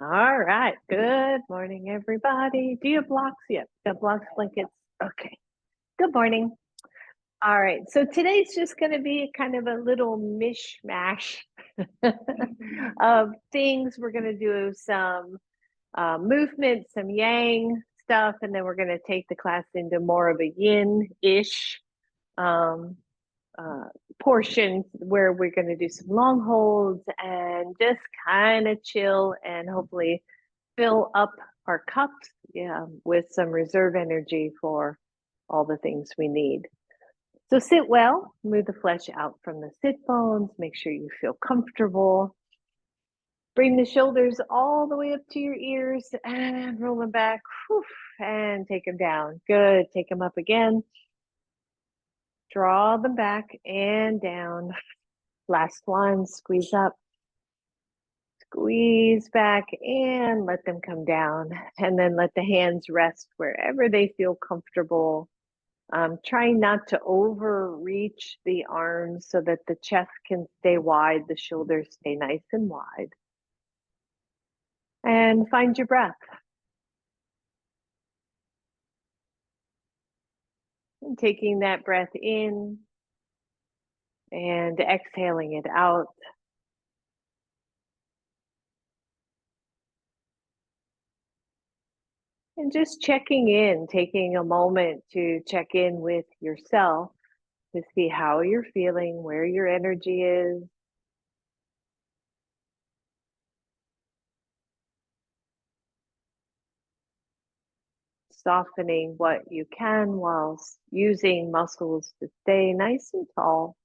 All right. Good morning, everybody. Do you have blocks? Yep. Got blocks, blankets. Okay. Good morning. All right. So today's just going to be kind of a little mishmash of things. We're going to do some movement, some yang stuff, and then we're going to take the class into more of a yin-ish um, uh, portion where we're going to do some long holds and just kind of chill and hopefully fill up our cups, with some reserve energy for all the things we need. So sit well, move the flesh out from the sit bones, make sure you feel comfortable. Bring the shoulders all the way up to your ears and roll them back, and take them down. Good, take them up again. Draw them back and down. Last one, squeeze up. Squeeze back and let them come down, and then let the hands rest wherever they feel comfortable. Trying not to overreach the arms so that the chest can stay wide, the shoulders stay nice and wide. And find your breath. And taking that breath in and exhaling it out. And just checking in, taking a moment to check in with yourself to see how you're feeling, where your energy is. Softening what you can while using muscles to stay nice and tall.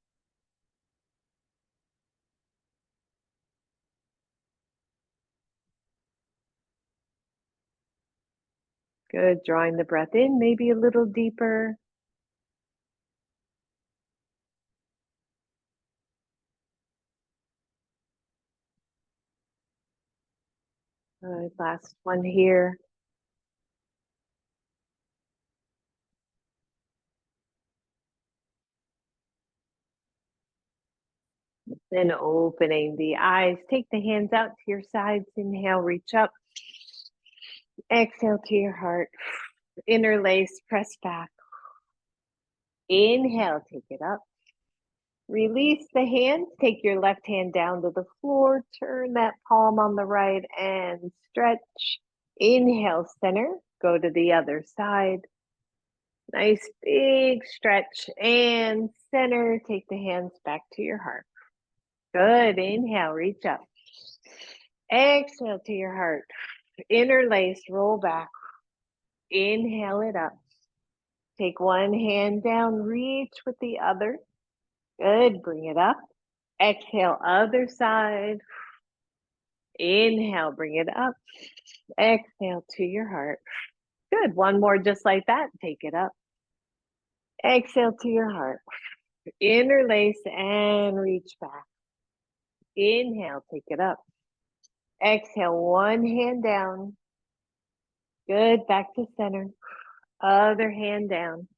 Good, drawing the breath in, maybe a little deeper. Good, last one here. Then opening the eyes, take the hands out to your sides, inhale, reach up. Exhale to your heart, interlace, press back. Inhale, take it up. Release the hands, take your left hand down to the floor, turn that palm on the right and stretch. Inhale, center, go to the other side. Nice big stretch and center, take the hands back to your heart. Good, inhale, reach up. Exhale to your heart, interlace, roll back. Inhale it up. Take one hand down, reach with the other. Good, bring it up. Exhale, other side. Inhale, bring it up. Exhale to your heart. Good, one more just like that. Take it up. Exhale to your heart. Interlace and reach back. Inhale, take it up. Exhale, one hand down. Good, back to center. Other hand down.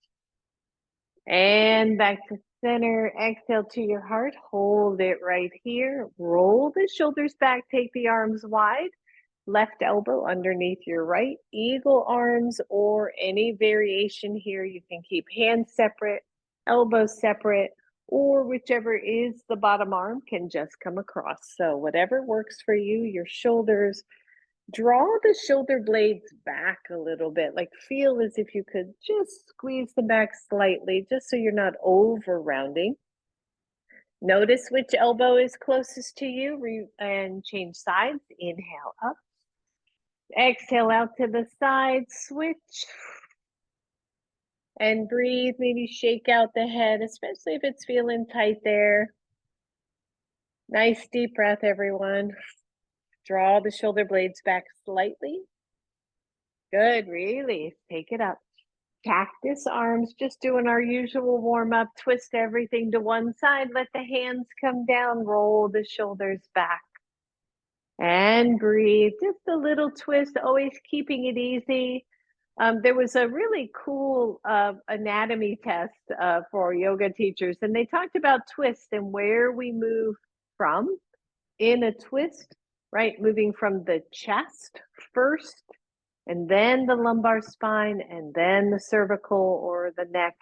And back to center. Exhale to your heart. Hold it right here. Roll the shoulders back. Take the arms wide. Left elbow underneath your right. Eagle arms or any variation here. You can keep hands separate, elbows separate, or whichever is the bottom arm can just come across. So whatever works for you, your shoulders. Draw the shoulder blades back a little bit, like feel as if you could just squeeze them back slightly, just so you're not over rounding. Notice which elbow is closest to you and change sides. Inhale up. Exhale out to the side, switch. And breathe, maybe shake out the head, especially if it's feeling tight there. Nice deep breath, everyone. Draw the shoulder blades back slightly. Good, release, take it up. Cactus arms, just doing our usual warm up. Twist everything to one side, let the hands come down, roll the shoulders back. And breathe, just a little twist, always keeping it easy. There was a really cool anatomy test for yoga teachers, and they talked about twists and where we move from in a twist. right? Moving from the chest first, and then the lumbar spine, and then the cervical or the neck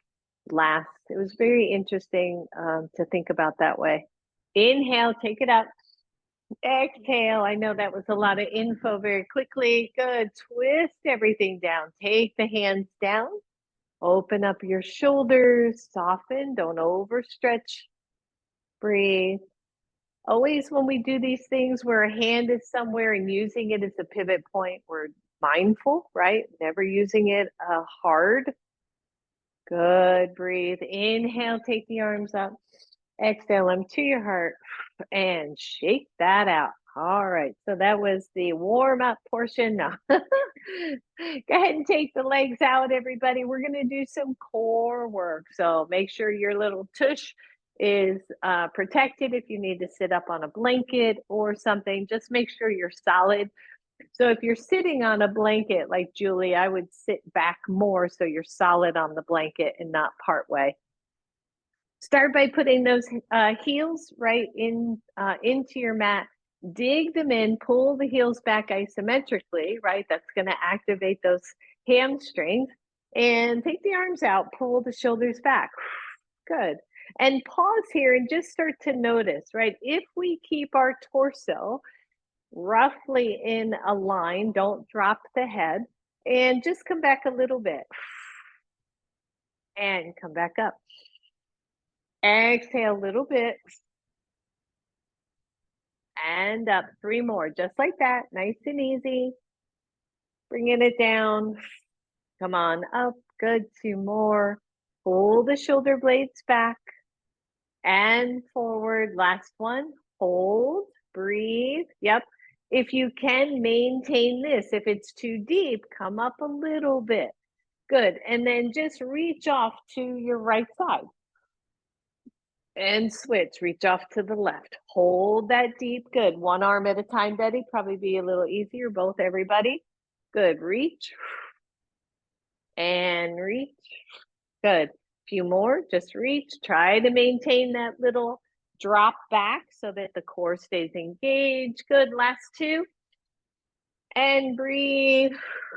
last. It was very interesting to think about that way. Inhale, take it up. Exhale. I know that was a lot of info very quickly. Good. Twist everything down. Take the hands down. Open up your shoulders. Soften. Don't overstretch. Breathe. Always when we do these things where a hand is somewhere and using it as a pivot point, we're mindful, right? Never using it hard. Good. Breathe. Inhale. Take the arms up. Exhale them to your heart and shake that out. All right, so that was the warm up portion. Now, go ahead and take the legs out, everybody. We're going to do some core work. So make sure your little tush is protected. If you need to sit up on a blanket or something, just make sure you're solid. So if you're sitting on a blanket like Julie, I would sit back more so you're solid on the blanket and not part way. Start by putting those heels right in into your mat. Dig them in, pull the heels back isometrically, right? That's going to activate those hamstrings. And take the arms out, pull the shoulders back. Good. And pause here and just start to notice, right? If we keep our torso roughly in a line, don't drop the head, and just come back a little bit. And come back up. Exhale a little bit. And up. 3 more, just like that. Nice and easy. Bringing it down. Come on up. Good. 2 more. Pull the shoulder blades back and forward. Last one. Hold. Breathe. Yep. If you can maintain this, if it's too deep, come up a little bit. Good. And then just reach off to your right side. And switch, reach off to the left. Hold that deep, good. 1 arm at a time, Betty, probably be a little easier, both everybody. Good, reach. And reach, good. Few more, just reach. Try to maintain that little drop back so that the core stays engaged. Good, last 2. And breathe,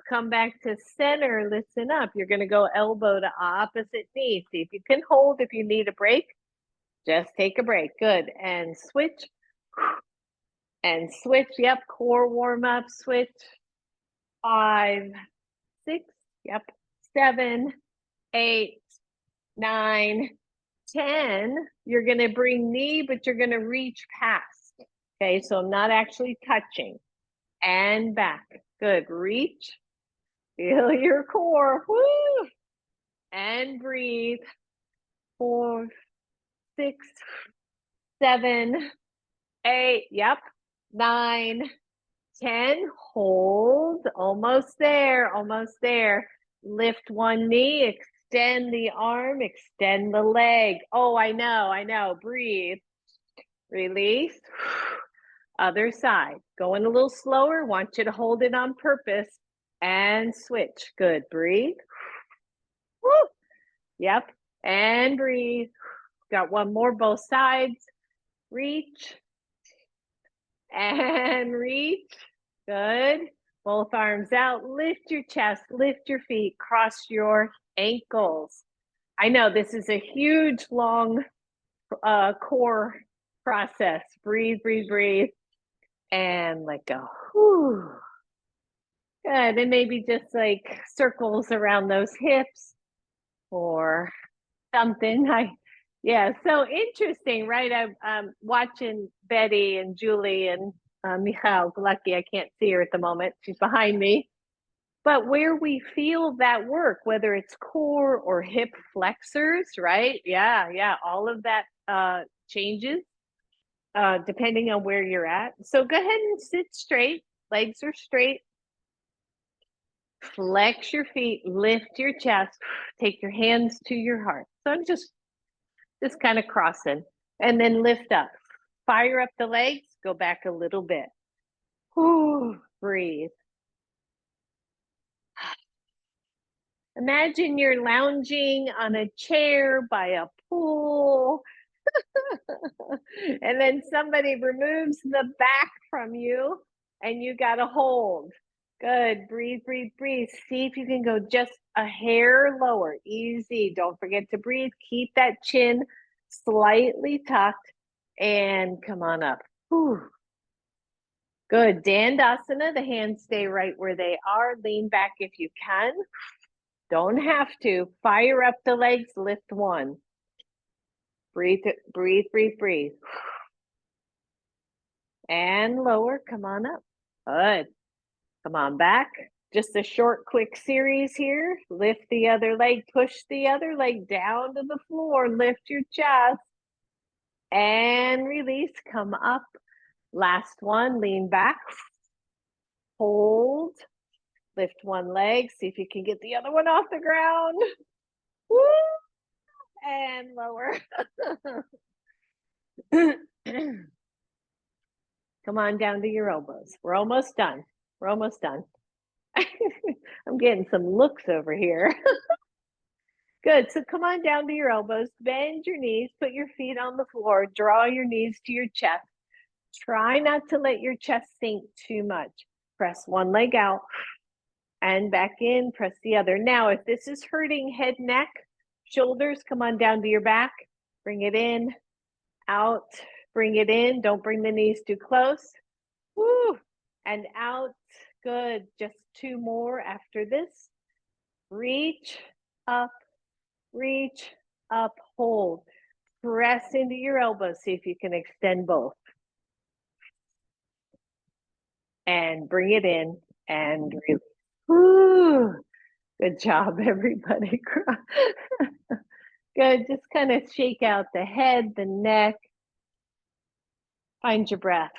come back to center, listen up. You're gonna go elbow to opposite knee. See if you can hold if you need a break. Just take a break. Good. And switch. And switch. Yep. Core warm up. Switch. 5, 6. Yep. 7, 8, 9, 10. You're going to bring knee, but you're going to reach past. Okay. So not actually touching. And back. Good. Reach. Feel your core. Woo. And breathe. 4, 6, 7, 8, yep, 9, 10, hold, almost there, almost there. Lift one knee, extend the arm, extend the leg. Oh, I know, breathe. Release. Other side, going a little slower, want you to hold it on purpose. And switch, good, breathe. Woo. Yep, and breathe. Got one more, both sides. Reach. And reach. Good. Both arms out. Lift your chest, lift your feet, cross your ankles. I know this is a huge, long core process. Breathe, breathe, breathe. And let go. Whew. Good. And maybe just like circles around those hips or something. Yeah, so interesting, right? I'm watching Betty and Julie and Michal. Lucky I can't see her at the moment. She's behind me. But where we feel that work, whether it's core or hip flexors, right? Yeah, all of that changes depending on where you're at. So go ahead and sit straight. Legs are straight. Flex your feet, lift your chest, take your hands to your heart. So I'm just kind of crossing, and then lift up. Fire up the legs, go back a little bit. Whew, breathe. Imagine you're lounging on a chair by a pool, And then somebody removes the back from you and you got to hold. Good. Breathe, breathe, breathe. See if you can go just a hair lower. Easy. Don't forget to breathe. Keep that chin slightly tucked and come on up. Whew. Good. Dandasana. The hands stay right where they are. Lean back if you can. Don't have to. Fire up the legs. Lift one. Breathe, breathe, breathe, breathe. And lower. Come on up. Good. Come on back. Just a short, quick series here. Lift the other leg. Push the other leg down to the floor. Lift your chest. And release. Come up. Last one. Lean back. Hold. Lift one leg. See if you can get the other one off the ground. Woo! And lower. Come on down to your elbows. We're almost done. We're almost done. I'm getting some looks over here. Good. So come on down to your elbows. Bend your knees. Put your feet on the floor. Draw your knees to your chest. Try not to let your chest sink too much. Press one leg out and back in. Press the other. Now, if this is hurting head, neck, shoulders, come on down to your back. Bring it in, out. Bring it in. Don't bring the knees too close. Woo! And out. Good. Just two more after this. Reach up, hold. Press into your elbows. See if you can extend both. And bring it in and release. Woo! Good job, everybody. Good. Just kind of shake out the head, the neck. Find your breath.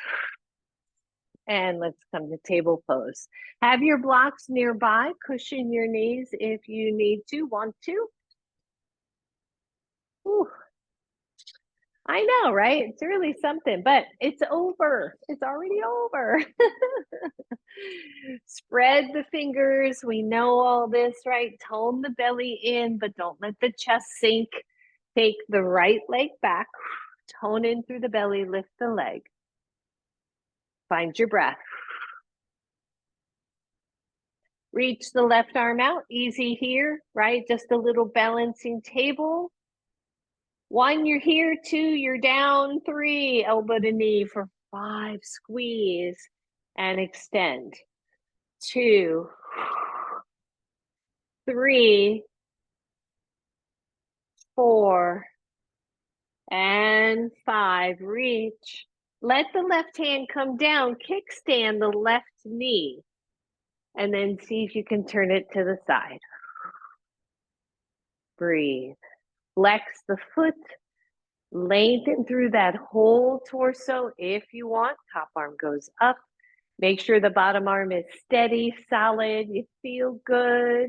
And let's come to table pose. Have your blocks nearby. Cushion your knees if you need to, want to. Whew. I know, right? It's really something, but it's over. It's already over. Spread the fingers. We know all this, right? Tone the belly in, but don't let the chest sink. Take the right leg back. Tone in through the belly. Lift the leg. Find your breath. Reach the left arm out. Easy here, right? Just a little balancing table. 1, you're here. 2, you're down. 3, elbow to knee for 5, squeeze and extend. 2, 3, 4, and 5. Reach. Let the left hand come down. Kickstand the left knee. And then see if you can turn it to the side. Breathe. Flex the foot. Lengthen through that whole torso if you want. Top arm goes up. Make sure the bottom arm is steady, solid. You feel good.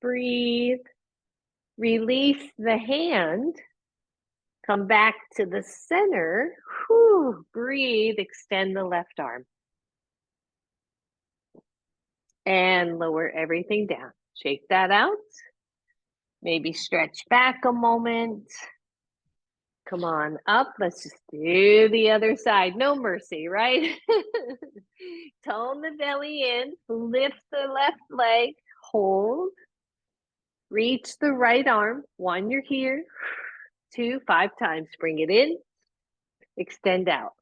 Breathe. Release the hand. Come back to the center. Whew. Breathe. Extend the left arm. And lower everything down. Shake that out. Maybe stretch back a moment. Come on up. Let's just do the other side. No mercy, right? Tone the belly in. Lift the left leg. Hold. Reach the right arm. 1, you're here. 2, 5 times. Bring it in. Extend out.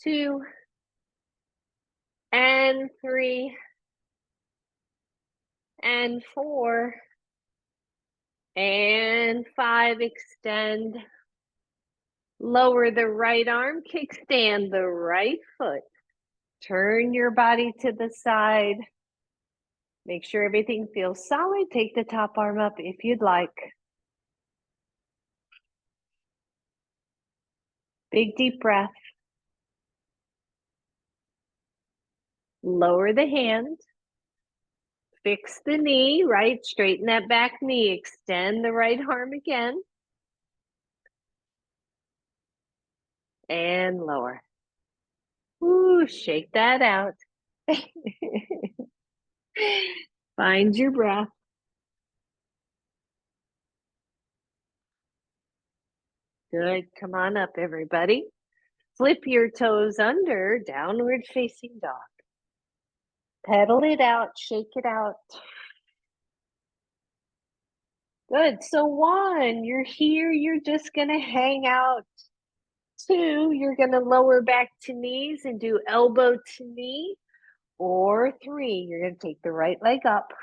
2, and 3, and 4, and 5. Extend. Lower the right arm. Kickstand the right foot. Turn your body to the side. Make sure everything feels solid. Take the top arm up if you'd like. Big deep breath. Lower the hand. Fix the knee, right? Straighten that back knee. Extend the right arm again. And lower. Ooh, shake that out. Find your breath. Good. Come on up, everybody. Flip your toes under, downward facing dog. Pedal it out, shake it out. Good. So 1, you're here, you're just going to hang out. 2, you're going to lower back to knees and do elbow to knee. Or 3, you're going to take the right leg up.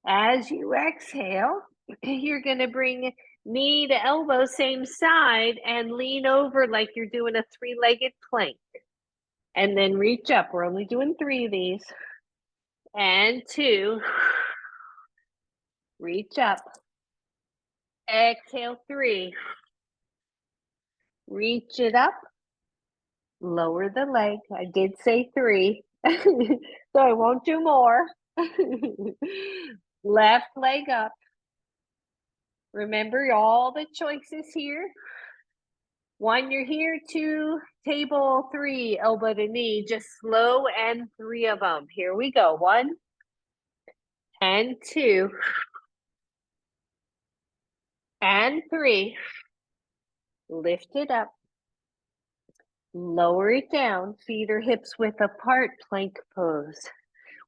As you exhale, you're going to bring knee to elbow, same side, and lean over like you're doing a 3-legged plank. And then reach up. We're only doing 3 of these. And 2. Reach up. Exhale, 3. Reach it up. Lower the leg. I did say 3. So I won't do more. Left leg up. Remember all the choices here. 1, you're here. 2, table. 3, elbow to knee. Just slow and 3 of them. Here we go. 1 and 2 and 3. Lift it up. Lower it down. Feet or hips width apart. Plank pose.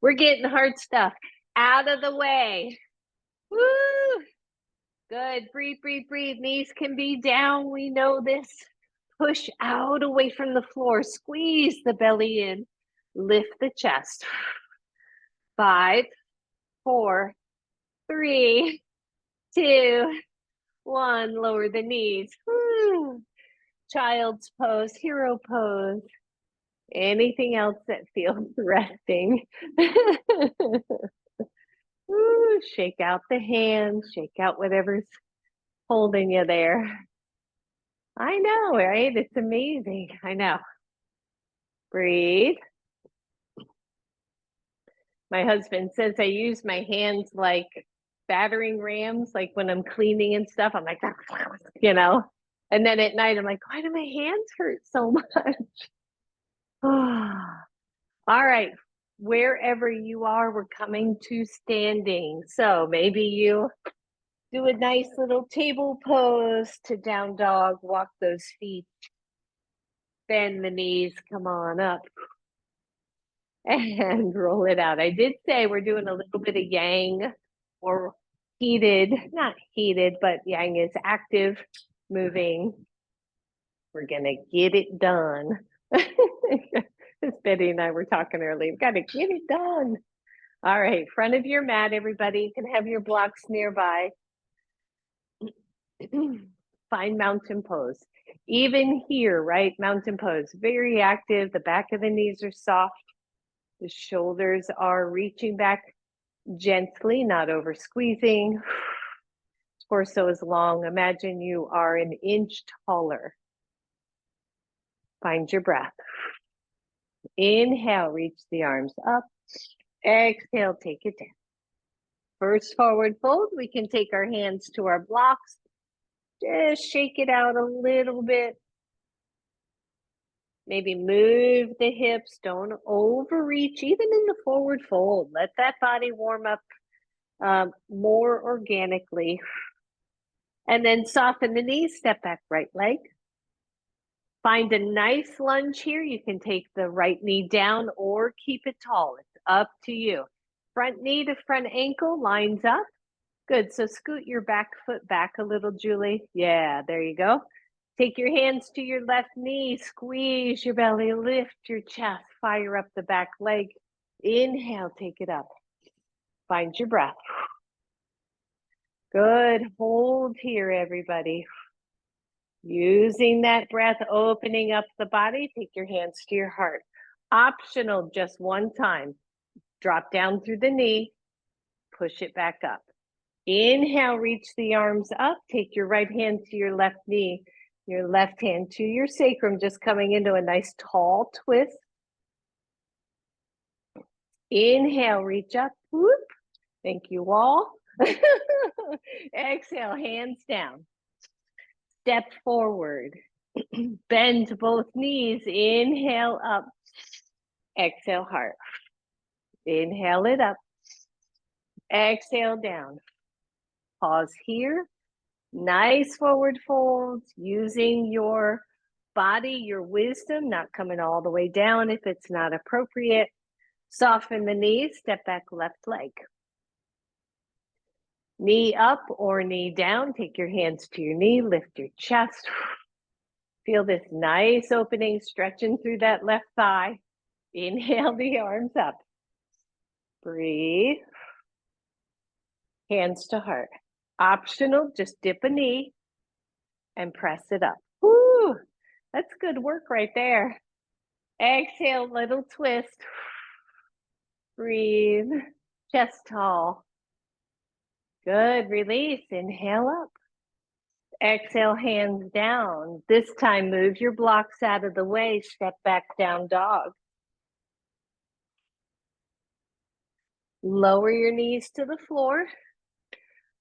We're getting hard stuff out of the way. Woo! Good. Breathe, breathe, breathe. Knees can be down. We know this. Push out away from the floor. Squeeze the belly in. Lift the chest. 5, 4, 3, 2, 1. Lower the knees. Woo! Child's pose, hero pose. Anything else that feels resting. Woo! Shake out the hands. Shake out whatever's holding you there. I know, right? It's amazing. I know. Breathe. My husband says I use my hands like battering rams, like when I'm cleaning and stuff. I'm like, you know, and then at night I'm like, why do my hands hurt so much? All right. Wherever you are, we're coming to standing. So maybe you do a nice little table pose to down dog. Walk those feet. Bend the knees. Come on up. And roll it out. I did say we're doing a little bit of yang or heated, not heated, but yang is active, moving. We're going to get it done. Betty and I were talking earlier. We've got to get it done. All right, front of your mat, everybody. You can have your blocks nearby. Find mountain pose. Even here, right? Mountain pose, very active. The back of the knees are soft. The shoulders are reaching back gently, not over squeezing. Torso is long. Imagine you are an inch taller. Find your breath. Inhale, reach the arms up. Exhale, take it down. First forward fold, we can take our hands to our blocks. Just shake it out a little bit. Maybe move the hips. Don't overreach, even in the forward fold. Let that body warm up more organically. And then soften the knees, step back, right leg. Find a nice lunge here. You can take the right knee down or keep it tall. It's up to you. Front knee to front ankle lines up. Good. So scoot your back foot back a little, Julie. Yeah, there you go. Take your hands to your left knee. Squeeze your belly. Lift your chest. Fire up the back leg. Inhale, take it up. Find your breath. Good. Hold here, everybody. Using that breath, opening up the body, take your hands to your heart. Optional, just one time. Drop down through the knee, push it back up. Inhale, reach the arms up. Take your right hand to your left knee, your left hand to your sacrum, just coming into a nice tall twist. Inhale, reach up. Whoop. Thank you all. Exhale, hands down. Step forward. Bend both knees. Inhale up. Exhale, heart. Inhale it up. Exhale down. Pause here. Nice forward folds, using your body, your wisdom, not coming all the way down if it's not appropriate. Soften the knees, step back left leg. Knee up or knee down, take your hands to your knee, lift your chest. Feel this nice opening, stretching through that left thigh. Inhale the arms up. Breathe. Hands to heart. Optional, just dip a knee and press it up. Woo! That's good work right there. Exhale, little twist. Breathe. Chest tall. Good. Release. Inhale up. Exhale, hands down. This time, move your blocks out of the way. Step back, down dog. Lower your knees to the floor.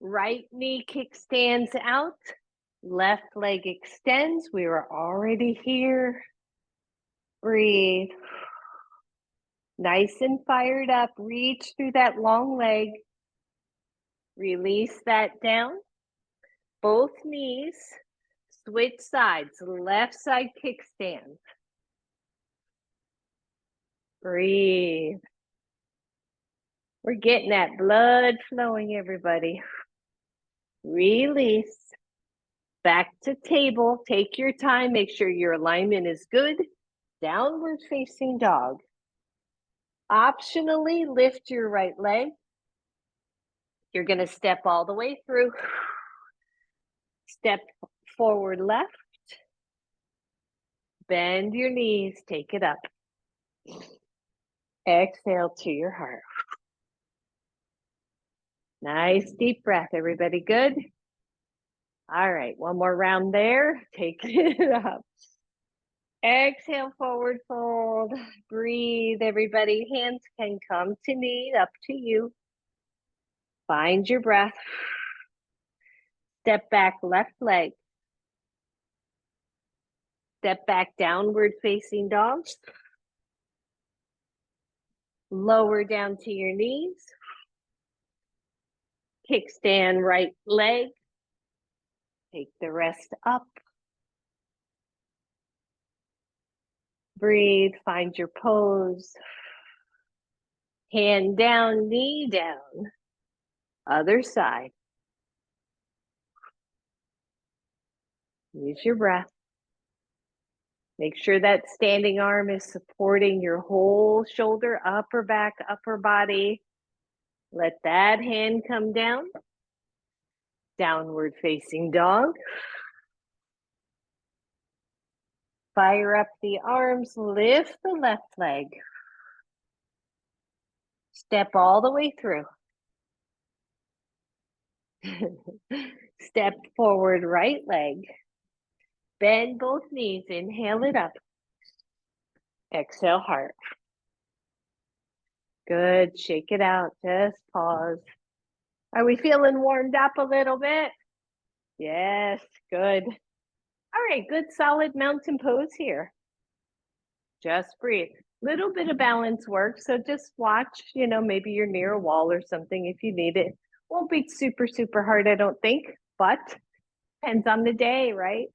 Right knee kickstands out. Left leg extends. We were already here. Breathe. Nice and fired up. Reach through that long leg. Release that down. Both knees. Switch sides. Left side kickstand. Breathe. We're getting that blood flowing, everybody. Release. Back to table. Take your time. Make sure your alignment is good. Downward facing dog. Optionally, lift your right leg. You're going to step all the way through. Step forward left. Bend your knees. Take it up. Exhale to your heart. Nice deep breath, everybody. Good? All right, one more round there. Take it up. Exhale, forward fold. Breathe, everybody. Hands can come to knee, up to you. Find your breath. Step back, left leg. Step back, downward facing dog. Lower down to your knees. Kickstand right leg. Take the rest up. Breathe, find your pose. Hand down, knee down. Other side. Use your breath. Make sure that standing arm is supporting your whole shoulder, upper back, upper body. Let that hand come down. Downward facing dog. Fire up the arms, lift the left leg. Step all the way through. Step forward, right leg. Bend both knees, inhale it up. Exhale, heart. Good, shake it out, just pause. Are we feeling warmed up a little bit? Yes, good. All right, good solid mountain pose here. Just breathe. Little bit of balance work, so just watch, maybe you're near a wall or something if you need it. Won't be super, super hard, I don't think, but depends on the day, right?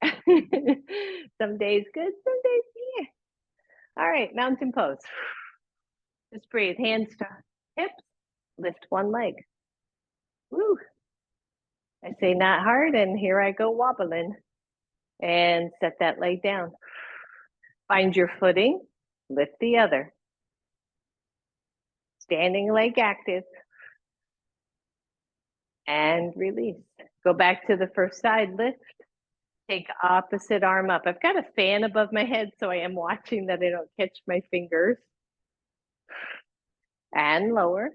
Some days good, some days, yeah. All right, mountain pose. Just breathe, hands to hips, lift one leg. Woo. I say not hard, and here I go wobbling. And set that leg down. Find your footing, lift the other. Standing leg active. And release. Go back to the first side, lift. Take opposite arm up. I've got a fan above my head, so I am watching that I don't catch my fingers. And lower.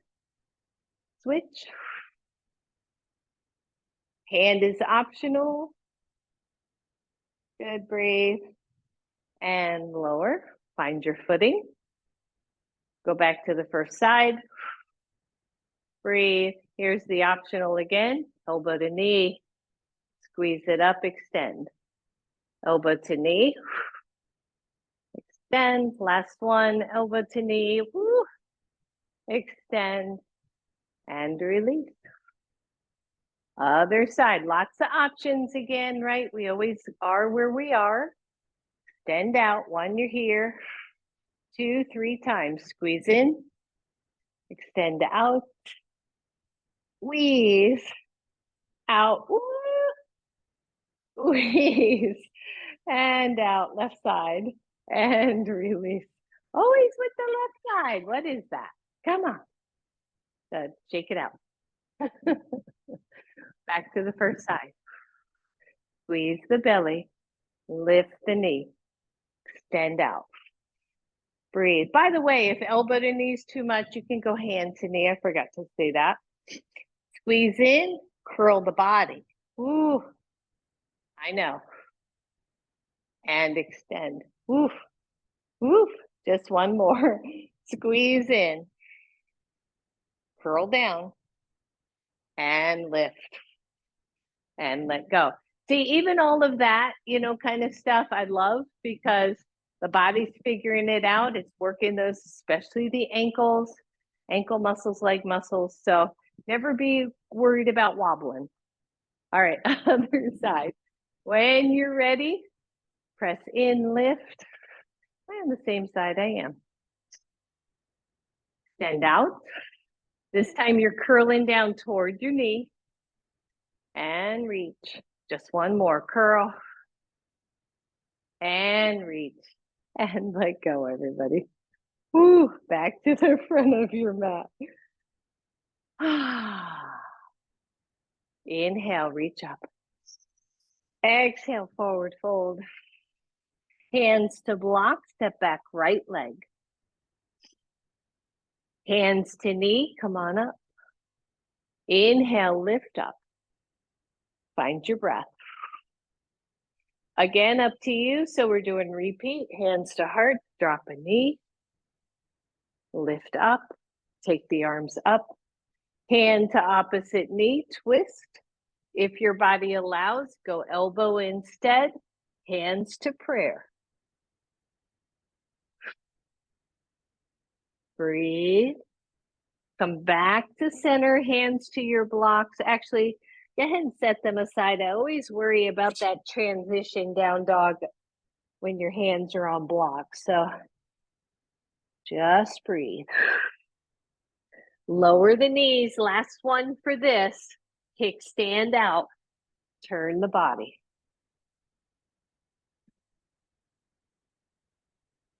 Switch. Hand is optional. Good, breathe. And lower. Find your footing. Go back to the first side. Breathe. Here's the optional again. Elbow to knee. Squeeze it up, extend. Elbow to knee. Extend. Last one, elbow to knee. Woo. Extend and release. Other side, lots of options again, right? We always are where we are. Extend out, one, you're here. 2, 3 times, squeeze in, extend out, squeeze, out, squeeze, and out, left side, and release. Always with the left side, what is that? Come on, good, shake it out. Back to the first side. Squeeze the belly, lift the knee, extend out. Breathe. By the way, if elbow to knee is too much, you can go hand to knee. I forgot to say that. Squeeze in, curl the body. Ooh, I know. And extend. Oof, oof. Just one more. Squeeze in, curl down, and lift, and let go. See, even all of that, kind of stuff I love because the body's figuring it out. It's working those, especially the ankle muscles, leg muscles. So never be worried about wobbling. All right, other side. When you're ready, press in, lift. I'm on the same side I am. Extend out. This time you're curling down toward your knee. And reach. Just one more. Curl. And reach. And let go, everybody. Woo, back to the front of your mat. Inhale, reach up. Exhale, forward fold. Hands to block, step back, right leg. Hands to knee, come on up. Inhale, lift up. Find your breath. Again, up to you. So we're doing repeat. Hands to heart, drop a knee. Lift up, take the arms up. Hand to opposite knee, twist. If your body allows, go elbow instead. Hands to prayer. Breathe. Come back to center, hands to your blocks. Actually, go ahead and set them aside. I always worry about that transition down dog when your hands are on blocks. So just breathe. Lower the knees. Last one for this. Kickstand out. Turn the body.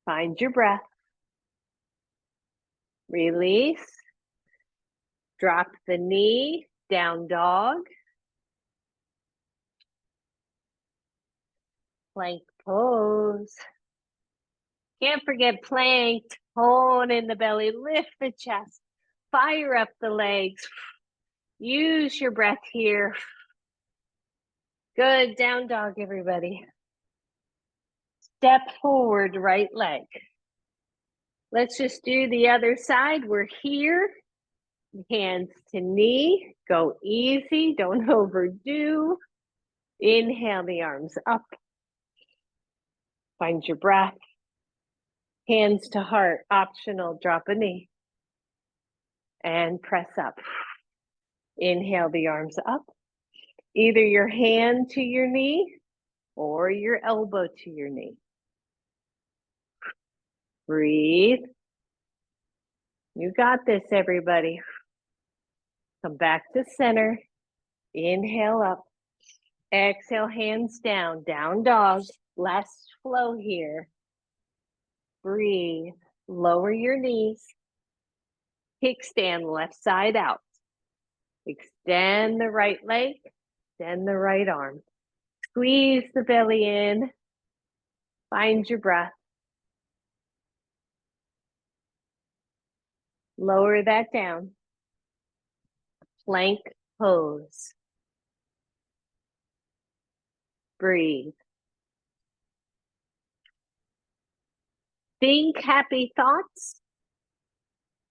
Find your breath. Release. Drop the knee. Down dog. Plank pose. Can't forget plank. Tone in the belly. Lift the chest. Fire up the legs. Use your breath here. Good. Down dog, everybody. Step forward, right leg. Let's just do the other side. We're here. Hands to knee. Go easy. Don't overdo. Inhale the arms up. Find your breath. Hands to heart. Optional. Drop a knee. And press up. Inhale the arms up. Either your hand to your knee or your elbow to your knee. Breathe. You got this, everybody. Come back to center. Inhale up. Exhale, hands down. Down dog. Last flow here. Breathe. Lower your knees. Kickstand left side out. Extend the right leg. Extend the right arm. Squeeze the belly in. Find your breath. Lower that down. Plank pose. Breathe. Think happy thoughts.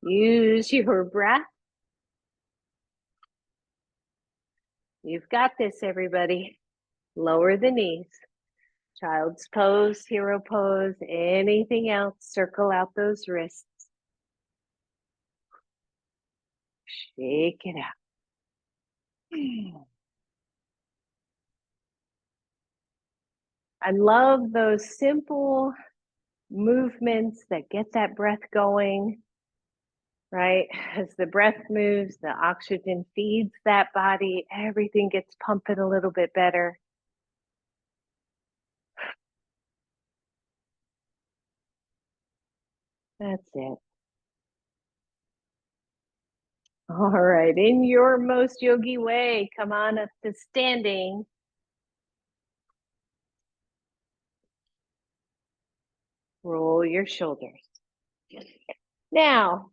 Use your breath. You've got this, everybody. Lower the knees. Child's pose, hero pose, anything else. Circle out those wrists. Shake it out. I love those simple movements that get that breath going, right? As the breath moves, the oxygen feeds that body, everything gets pumping a little bit better. That's it. All right, in your most yogi way, come on up to standing. Roll your shoulders. Now,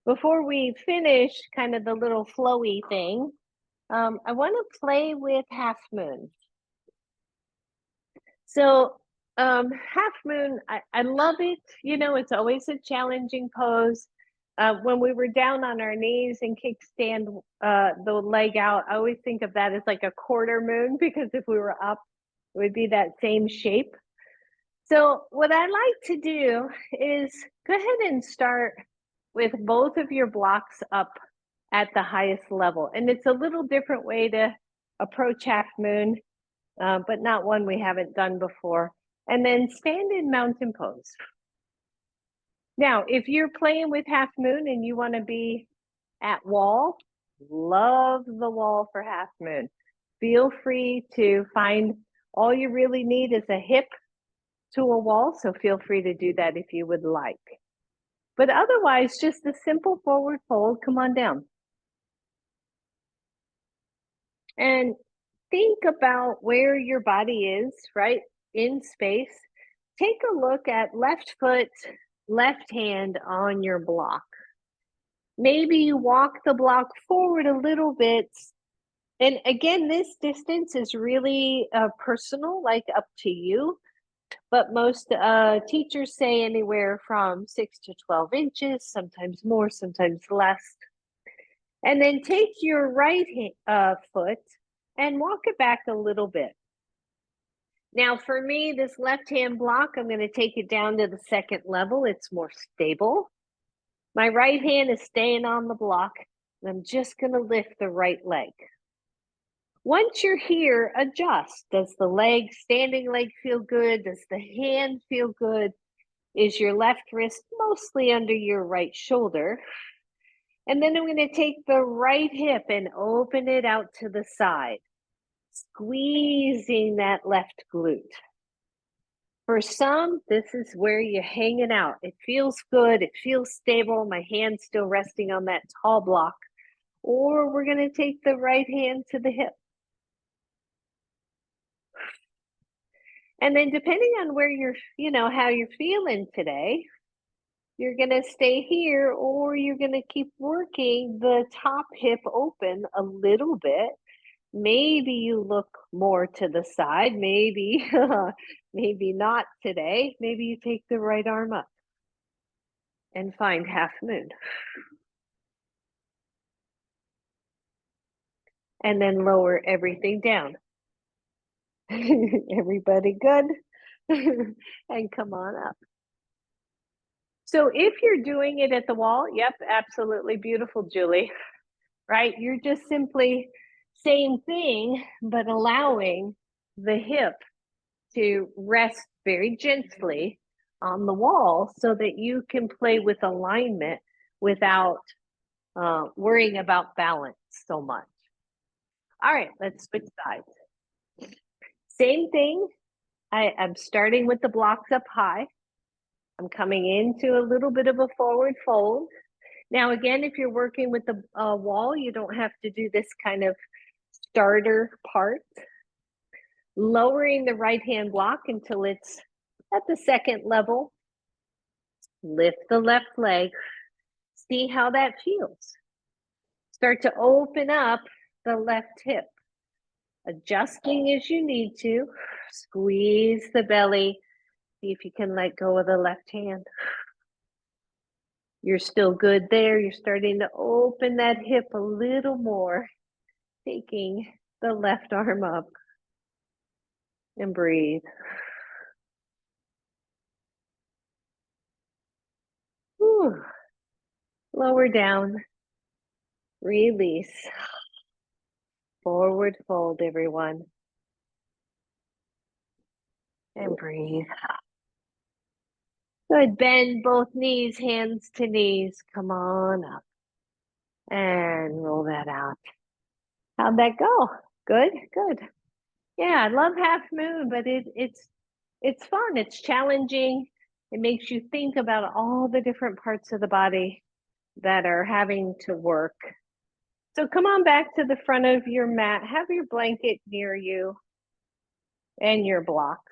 before we finish kind of the little flowy thing, I want to play with half moon. So half moon, I love it. You know, it's always a challenging pose. When we were down on our knees and kickstand the leg out, I always think of that as like a quarter moon, because if we were up, it would be that same shape. So what I like to do is go ahead and start with both of your blocks up at the highest level. And it's a little different way to approach half moon, but not one we haven't done before. And then stand in mountain pose. Now, if you're playing with half moon and you want to be at wall, love the wall for half moon. Feel free to find, all you really need is a hip to a wall, so feel free to do that if you would like. But otherwise, just a simple forward fold, come on down. And think about where your body is, right, in space. Take a look at left foot, left hand on your block. Maybe you walk the block forward a little bit. And again, this distance is really personal, like up to you. But most teachers say anywhere from 6 to 12 inches, sometimes more, sometimes less. And then take your right foot and walk it back a little bit. Now for me, this left hand block, I'm going to take it down to the second level. It's more stable. My right hand is staying on the block, and I'm just going to lift the right leg. Once you're here, adjust. Does the standing leg feel good? Does the hand feel good? Is your left wrist mostly under your right shoulder? And then I'm going to take the right hip and open it out to the side, squeezing that left glute. For some, this is where you're hanging out. It feels good. It feels stable. My hand's still resting on that tall block. Or we're going to take the right hand to the hip. And then depending on where you're, how you're feeling today, you're going to stay here, or you're going to keep working the top hip open a little bit. Maybe you look more to the side, maybe, maybe not today. Maybe you take the right arm up and find half moon. And then lower everything down. Everybody good? And come on up. So if you're doing it at the wall, yep, absolutely beautiful, Julie, right? You're just simply same thing, but allowing the hip to rest very gently on the wall so that you can play with alignment without worrying about balance so much. All right, let's switch sides. Same thing. I'm starting with the blocks up high. I'm coming into a little bit of a forward fold. Now, again, if you're working with the wall, you don't have to do this kind of starter part. Lowering the right hand block until it's at the second level. Lift the left leg. See how that feels. Start to open up the left hip. Adjusting as you need to. Squeeze the belly. See if you can let go of the left hand. You're still good there. You're starting to open that hip a little more. Taking the left arm up. And breathe. Whew. Lower down. Release. Forward fold, everyone. And breathe. Good. Bend both knees, hands to knees. Come on up. And roll that out. How'd that go? Good, good. Yeah, I love half moon, but it's fun. It's challenging. It makes you think about all the different parts of the body that are having to work. So come on back to the front of your mat. Have your blanket near you and your blocks.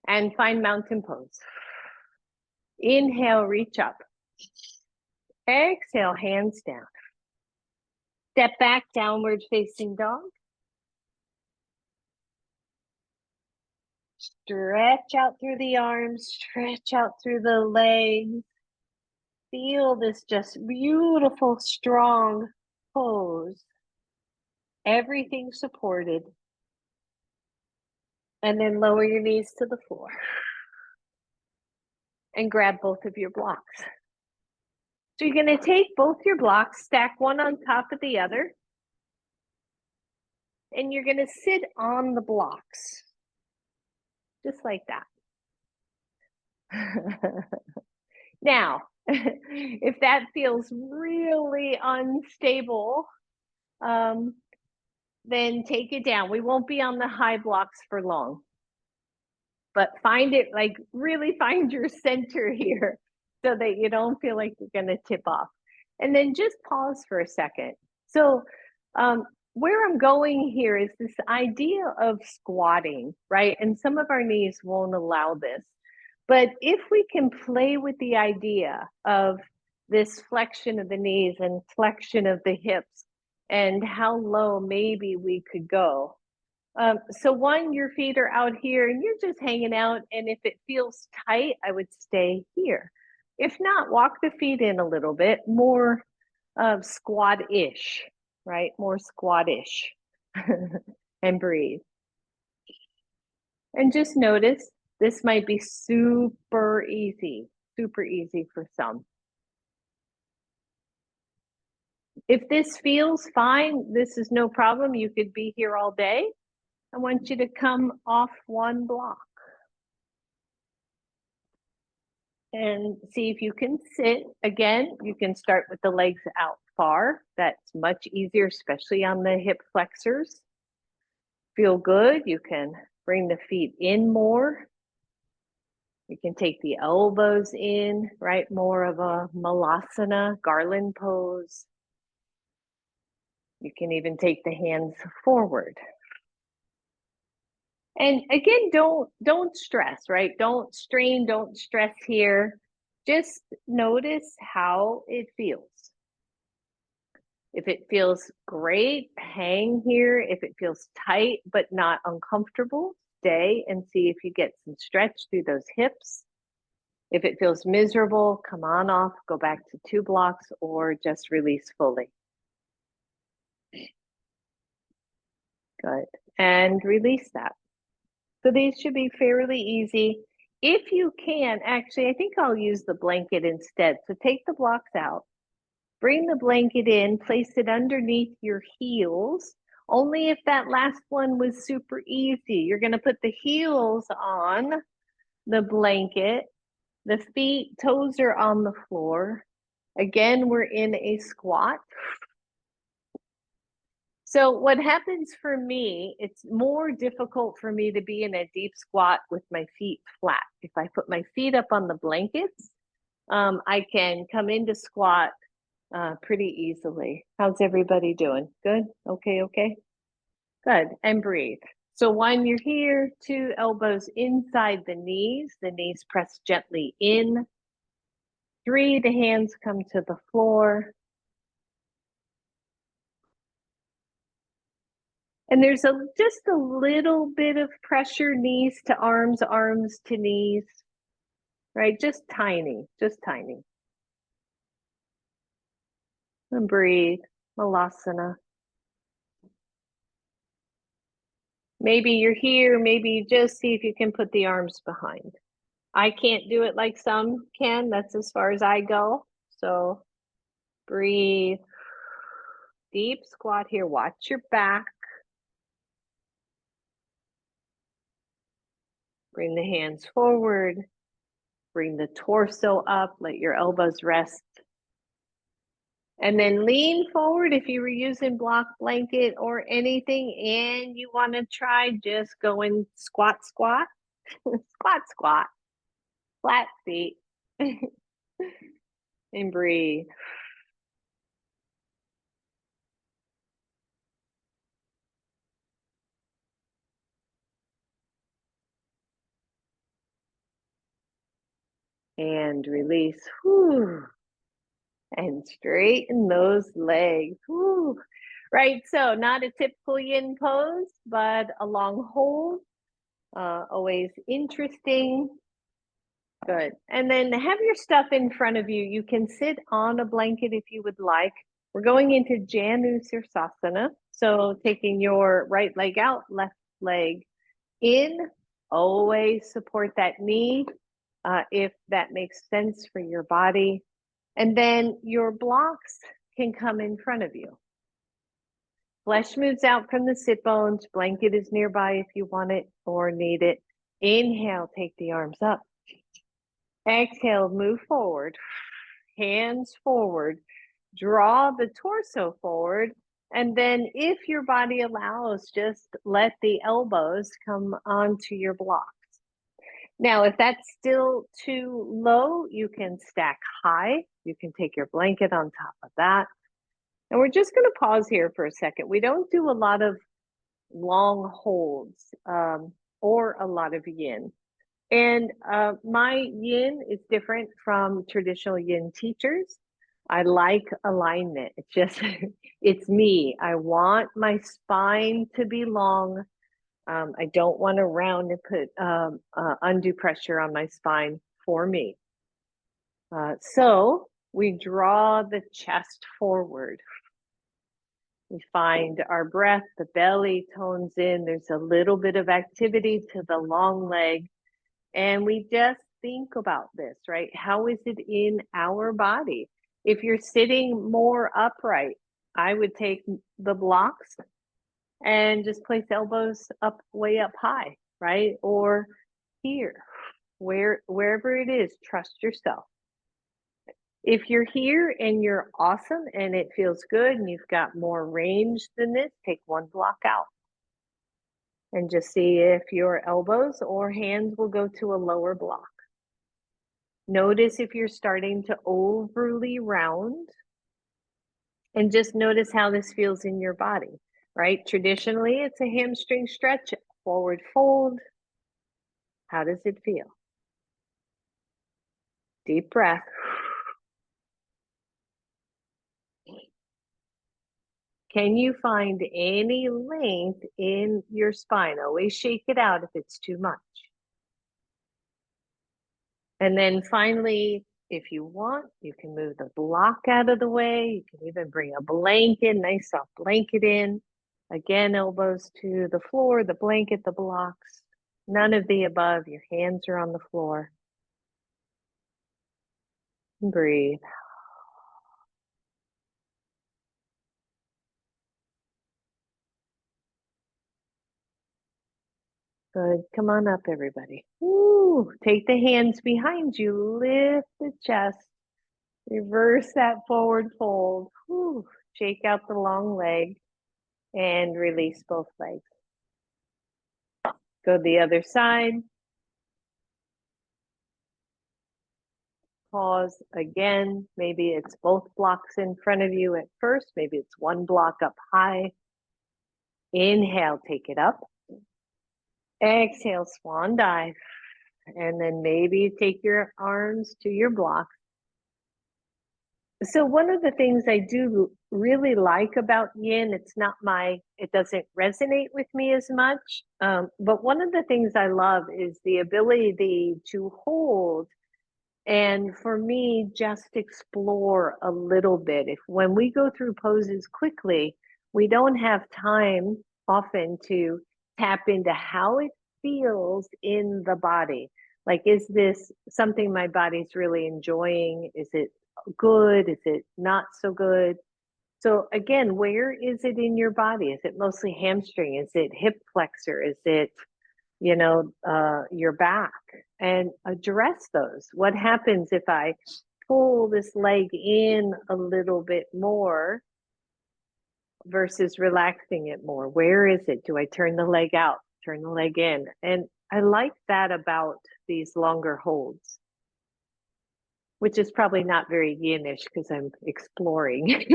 And find mountain pose. Inhale, reach up. Exhale, hands down. Step back, downward facing dog. Stretch out through the arms, stretch out through the legs. Feel this just beautiful, strong pose. Everything supported. And then lower your knees to the floor. And grab both of your blocks. So you're going to take both your blocks, stack one on top of the other. And you're going to sit on the blocks. Just like that. Now, if that feels really unstable, then take it down. We won't be on the high blocks for long. But find it, like really find your center here so that you don't feel like you're going to tip off. And then just pause for a second. So where I'm going here is this idea of squatting, right? And some of our knees won't allow this. But if we can play with the idea of this flexion of the knees and flexion of the hips and how low maybe we could go. So one, your feet are out here and you're just hanging out. And if it feels tight, I would stay here. If not, walk the feet in a little bit, more squat-ish, right? More squat-ish. And breathe. And just notice, this might be super easy for some. If this feels fine, this is no problem. You could be here all day. I want you to come off one block. And see if you can sit. Again, you can start with the legs out far. That's much easier, especially on the hip flexors. Feel good. You can bring the feet in more. You can take the elbows in, right? More of a malasana, garland pose. You can even take the hands forward. And again, don't stress, right? Don't strain, don't stress here. Just notice how it feels. If it feels great, hang here. If it feels tight but not uncomfortable, stay and see if you get some stretch through those hips. If it feels miserable, come on off, go back to 2 blocks or just release fully. Good. And release that. So these should be fairly easy. If you can, actually, I think I'll use the blanket instead. So take the blocks out, bring the blanket in, place it underneath your heels. Only if that last one was super easy. You're going to put the heels on the blanket. The feet, toes are on the floor. Again, we're in a squat. So what happens for me, it's more difficult for me to be in a deep squat with my feet flat. If I put my feet up on the blankets, I can come into squat pretty easily. How's everybody doing? Good? Okay, okay. Good, and breathe. So 1, you're here, 2, elbows inside the knees press gently in. 3, the hands come to the floor. And there's just a little bit of pressure, knees to arms, arms to knees, right? Just tiny, just tiny. And breathe, Malasana. Maybe you're here, maybe you just see if you can put the arms behind. I can't do it like some can, that's as far as I go. So breathe, deep squat here, watch your back. Bring the hands forward. Bring the torso up. Let your elbows rest. And then lean forward if you were using block blanket or anything and you want to try just going squat, squat, squat, squat, flat feet, and breathe. And release. Whew. And straighten those legs. Whew. Right, so not a typical yin pose, but a long hold. Always interesting. Good. And then have your stuff in front of you. You can sit on a blanket if you would like. We're going into Janu Sirsasana. So taking your right leg out, left leg in. Always support that knee if that makes sense for your body. And then your blocks can come in front of you. Flesh moves out from the sit bones. Blanket is nearby if you want it or need it. Inhale, take the arms up. Exhale, move forward. Hands forward. Draw the torso forward. And then if your body allows, just let the elbows come onto your blocks. Now, if that's still too low, you can stack high. You can take your blanket on top of that. And we're just going to pause here for a second. We don't do a lot of long holds or a lot of yin. And my yin is different from traditional yin teachers. I like alignment. It's just, it's me. I want my spine to be long. I don't want to round and put undue pressure on my spine for me. So we draw the chest forward. We find our breath, the belly tones in. There's a little bit of activity to the long leg. And we just think about this, right? How is it in our body? If you're sitting more upright, I would take the blocks and just place elbows up, way up high, right? Or here, wherever it is, trust yourself. If you're here and you're awesome and it feels good and you've got more range than this, take one block out. And just see if your elbows or hands will go to a lower block. Notice if you're starting to overly round. And just notice how this feels in your body, right? Traditionally, it's a hamstring stretch, forward fold. How does it feel? Deep breath. Can you find any length in your spine? Always shake it out if it's too much. And then finally, if you want, you can move the block out of the way. You can even bring a blanket, nice soft blanket in. Again, elbows to the floor, the blanket, the blocks. None of the above. Your hands are on the floor. Breathe. Good. Come on up, everybody. Woo. Take the hands behind you. Lift the chest. Reverse that forward fold. Woo. Shake out the long leg and release both legs. Go the other side. Pause again. Maybe it's both blocks in front of you at first. Maybe it's one block up high. Inhale, take it up. Exhale, swan dive. And then maybe take your arms to your blocks. So one of the things I do really like about yin, it doesn't resonate with me as much. But one of the things I love is the ability to hold and for me, just explore a little bit. When we go through poses quickly, we don't have time often to tap into how it feels in the body. Like, is this something my body's really enjoying? Is it good? Is it not so good? So again, where is it in your body? Is it mostly hamstring? Is it hip flexor? Is it, your back, and address those. What happens if I pull this leg in a little bit more versus relaxing it more? Where is it? Do I turn the leg out, turn the leg in? And I like that about these longer holds, which is probably not very yin-ish because I'm exploring.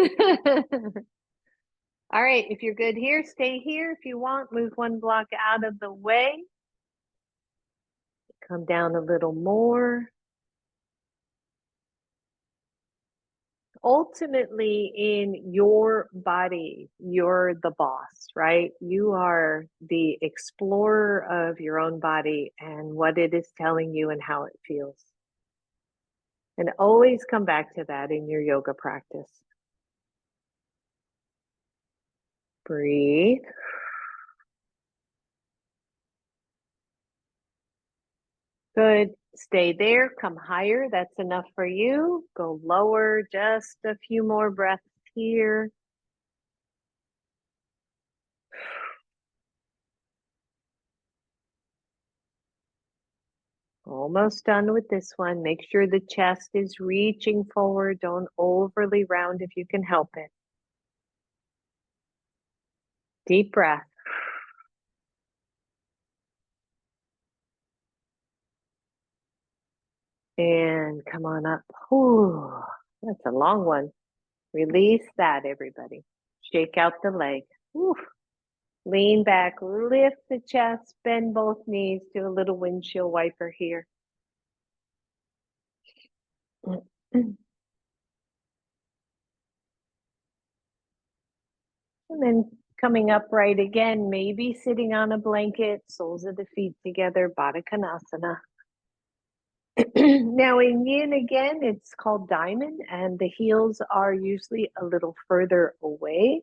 All right, if you're good here, stay here. If you want, move one block out of the way. Come down a little more. Ultimately, in your body, you're the boss, right? You are the explorer of your own body and what it is telling you and how it feels. And always come back to that in your yoga practice. Breathe. Good. Stay there. Come higher. That's enough for you. Go lower. Just a few more breaths here. Almost done with this one. Make sure the chest is reaching forward. Don't overly round if you can help it. Deep breath. And come on up. Ooh, that's a long one. Release that, everybody. Shake out the leg. Ooh. Lean back, lift the chest, bend both knees, do a little windshield wiper here. And then coming upright again, maybe sitting on a blanket, soles of the feet together, Baddha Konasana. Now in yin again, it's called diamond, and the heels are usually a little further away.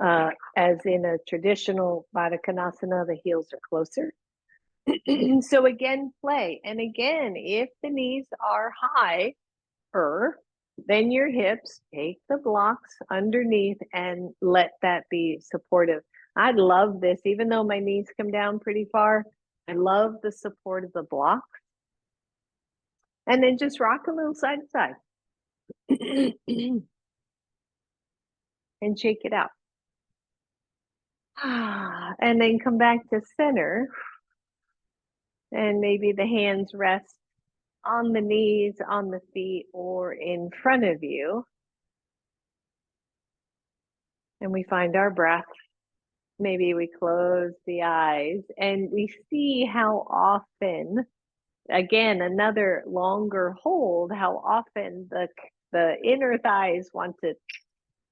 As in a traditional Baddha Konasana, the heels are closer. So again, play. And again, if the knees are higher, then your hips, take the blocks underneath and let that be supportive. I love this, even though my knees come down pretty far. I love the support of the blocks. And then just rock a little side to side. And shake it out. And then come back to center. And maybe the hands rest on the knees, on the feet, or in front of you. And we find our breath. Maybe we close the eyes and we see how often, again, another longer hold, how often the inner thighs want to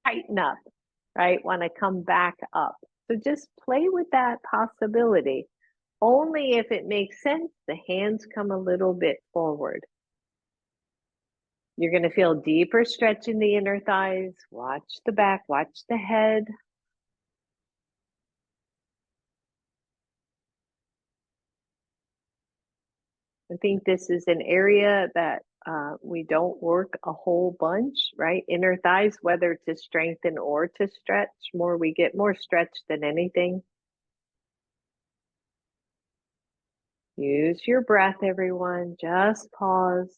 tighten up, right? Want to come back up. So just play with that possibility. Only if it makes sense, the hands come a little bit forward. You're going to feel deeper stretch in the inner thighs. Watch the back, watch the head. I think this is an area that we don't work a whole bunch, right? Inner thighs, whether to strengthen or to stretch, we get more stretch than anything. Use your breath, everyone. Just pause.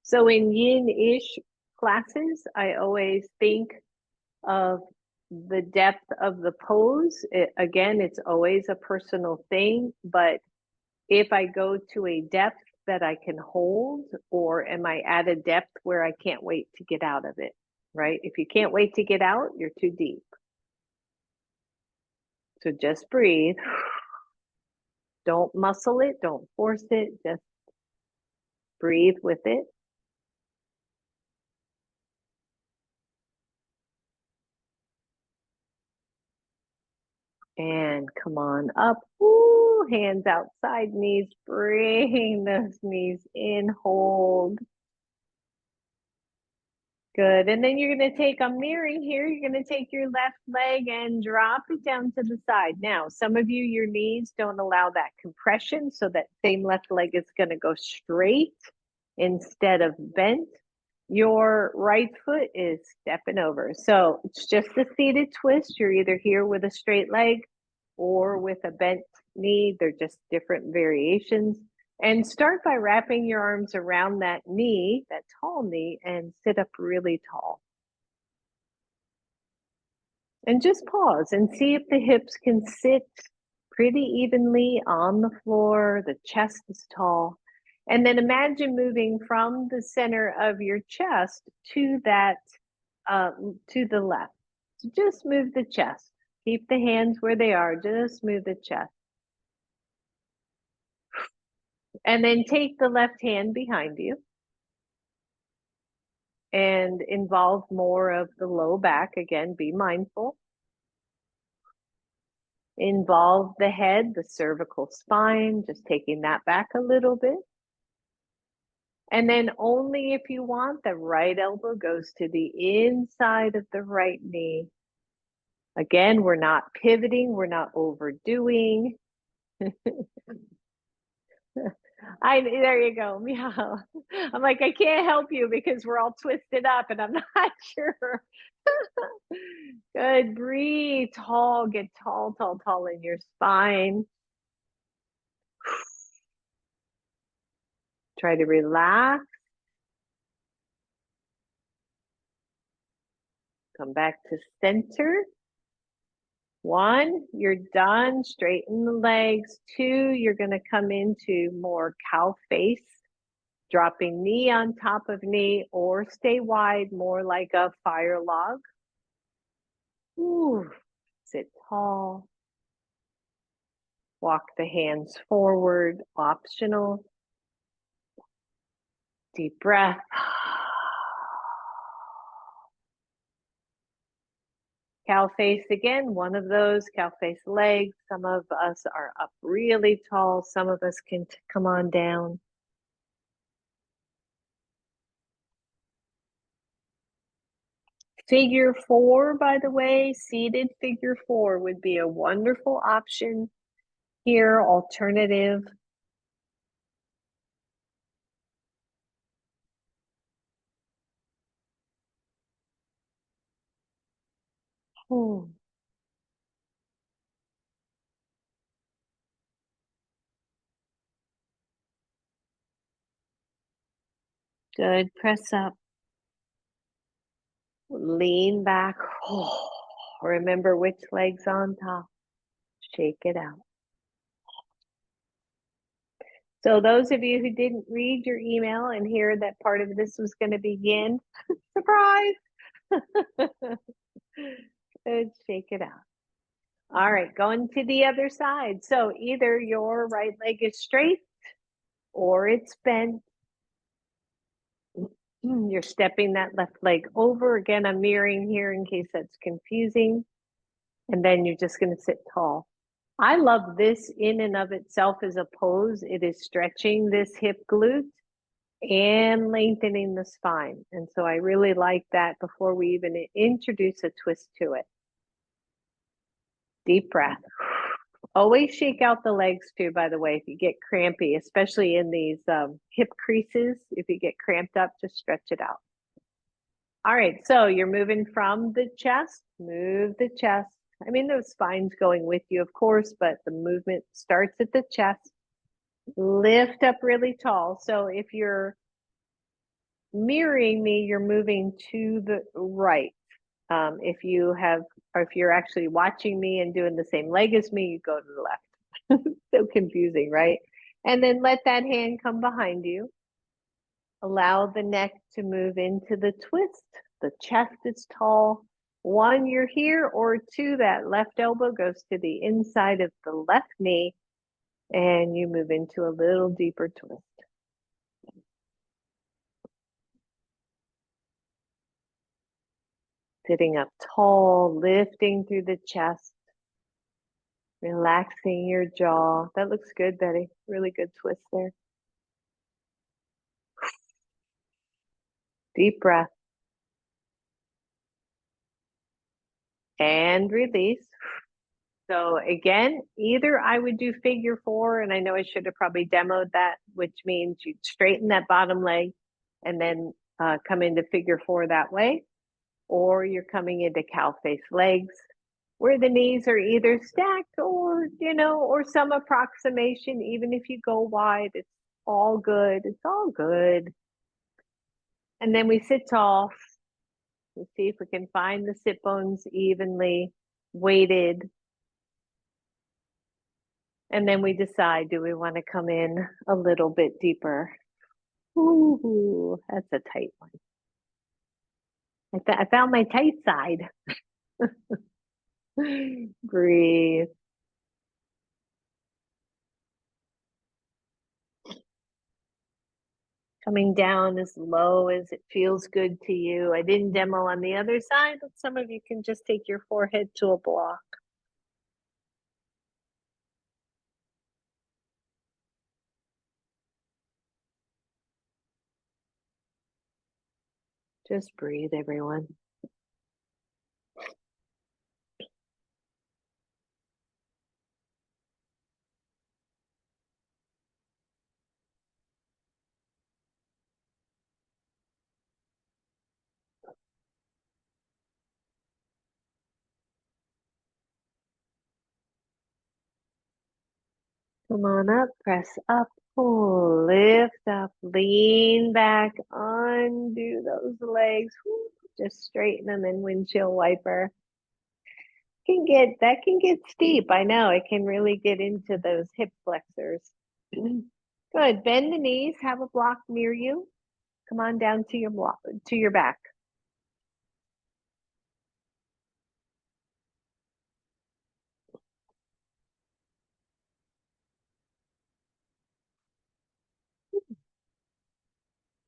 So in yin-ish classes, I always think of the depth of the pose. Again, it's always a personal thing, but if I go to a depth that I can hold, or am I at a depth where I can't wait to get out of it, right? If you can't wait to get out, you're too deep. So just breathe. Don't muscle it, don't force it, just breathe with it. And come on up. Ooh, hands outside knees. Bring those knees in. Hold. Good. And then you're going to take, I'm mirroring here, you're going to take your left leg and drop it down to the side. Now, some of you, your knees don't allow that compression, so that same left leg is going to go straight instead of bent. Your right foot is stepping over. So it's just a seated twist. You're either here with a straight leg or with a bent knee. They're just different variations. And start by wrapping your arms around that knee, that tall knee, and sit up really tall. And just pause and see if the hips can sit pretty evenly on the floor. The chest is tall. And then imagine moving from the center of your chest to that, to the left. So just move the chest. Keep the hands where they are. Just move the chest. And then take the left hand behind you and involve more of the low back. Again, be mindful. Involve the head, the cervical spine, just taking that back a little bit. And then only if you want, the right elbow goes to the inside of the right knee. Again, we're not pivoting, we're not overdoing. There you go, meow. I'm like, I can't help you because we're all twisted up and I'm not sure. Good, breathe tall, get tall, tall, tall in your spine. Try to relax. Come back to center. 1, you're done. Straighten the legs. 2, you're going to come into more cow face, dropping knee on top of knee, or stay wide, more like a fire log. Ooh, sit tall. Walk the hands forward, optional. Deep breath. Cow face again, one of those, cow face legs. Some of us are up really tall. Some of us can come on down. Figure 4, by the way, seated figure 4 would be a wonderful option here, alternative. Good, press up. Lean back. Oh, remember which leg's on top. Shake it out. So those of you who didn't read your email and hear that part of this was going to begin, surprise. Good, shake it out. All right, going to the other side. So either your right leg is straight or it's bent. You're stepping that left leg over. Again, I'm mirroring here in case that's confusing. And then you're just going to sit tall. I love this in and of itself as a pose. It is stretching this hip glute and lengthening the spine. And so I really like that before we even introduce a twist to it. Deep breath. Always shake out the legs too, by the way, if you get crampy, especially in these hip creases. If you get cramped up, just stretch it out. All right, so you're moving from the chest, move the chest. I mean, the spine's going with you, of course, but the movement starts at the chest. Lift up really tall. So if you're mirroring me, you're moving to the right. If you have, or if you're actually watching me and doing the same leg as me, you go to the left. So confusing, right? And then let that hand come behind you. Allow the neck to move into the twist. The chest is tall. 1, you're here, or 2, that left elbow goes to the inside of the left knee, and you move into a little deeper twist. Sitting up tall, lifting through the chest, relaxing your jaw. That looks good, Betty. Really good twist there. Deep breath. And release. So again, either I would do figure 4, and I know I should have probably demoed that, which means you straighten that bottom leg and then come into figure 4 that way, or you're coming into cow face legs. where the knees are either stacked or, or some approximation. Even if you go wide, it's all good. It's all good. And then we sit tall. Let's see if we can find the sit bones evenly weighted. And then we decide, do we want to come in a little bit deeper? Ooh, that's a tight one. I found my tight side. Breathe. Coming down as low as it feels good to you. I didn't demo on the other side, but some of you can just take your forehead to a block. Just breathe, everyone. Come on up, press up, pull, lift up, lean back, undo those legs. Just straighten them in windshield wiper. That can get steep. I know it can really get into those hip flexors. Good. Bend the knees, have a block near you. Come on down to your block, to your back.